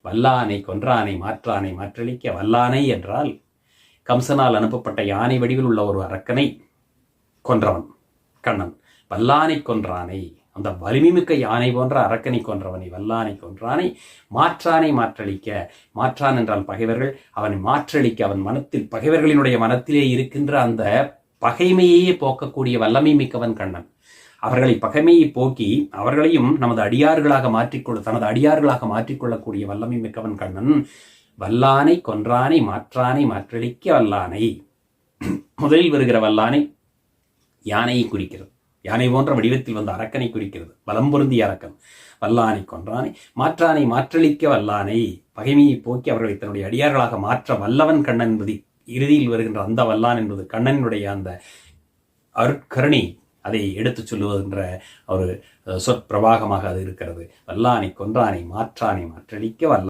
வல்லானை கொன்றானை மாற்றானை மாற்றளிக்க. வல்லானை என்றால் கம்சனால் அனுப்பப்பட்ட யானை வடிவில் உள்ள ஒரு அரக்கனை கொன்றவன் கண்ணன். வல்லானை கொன்றானை, அந்த வலிமைமிக்க யானை போன்ற அரக்கனை கொன்றவனை, வல்லானை கொன்றானை மாற்றானை மாற்றளிக்க. மாற்றான் என்றால் பகைவர்கள், அவனை மாற்றளிக்க, அவன் மனத்தில், பகைவர்களினுடைய மனத்திலே இருக்கின்ற அந்த பகைமையே போக்கக்கூடிய வல்லமை மிக்கவன் கண்ணன். அவர்களை பகைமையை போக்கி அவர்களையும் தனது அடியார்களாக மாற்றிக்கொள்ளக்கூடிய வல்லமை மிக்கவன் கண்ணன். வல்லானை கொன்றானை மாற்றானை மாற்றளிக்க வல்லானை. முதலில் வருகிற வல்லானை யானையை குறிக்கிறது. யானை போன்ற வடிவத்தில் வந்த அரக்கனை குறிக்கிறது, பலம் பொருந்திய அரக்கன். வல்லானை கொன்றானை மாற்றானை மாற்றளிக்க வல்லானை, பகைமையை போக்கி அவர்களை தன்னுடைய அடியார்களாக மாற்ற வல்லவன் கண்ணன் என்பது இறுதியில் வருகின்ற அந்த வல்லான் என்பது கண்ணனுடைய அந்த அருட்கருணை, அதை எடுத்துச் சொல்லுவதென்ற ஒரு சொற்பிரவாகமாக அது இருக்கிறது. வல்லானை கொன்றானை மாற்றானை மாற்றளிக்க வல்லான்.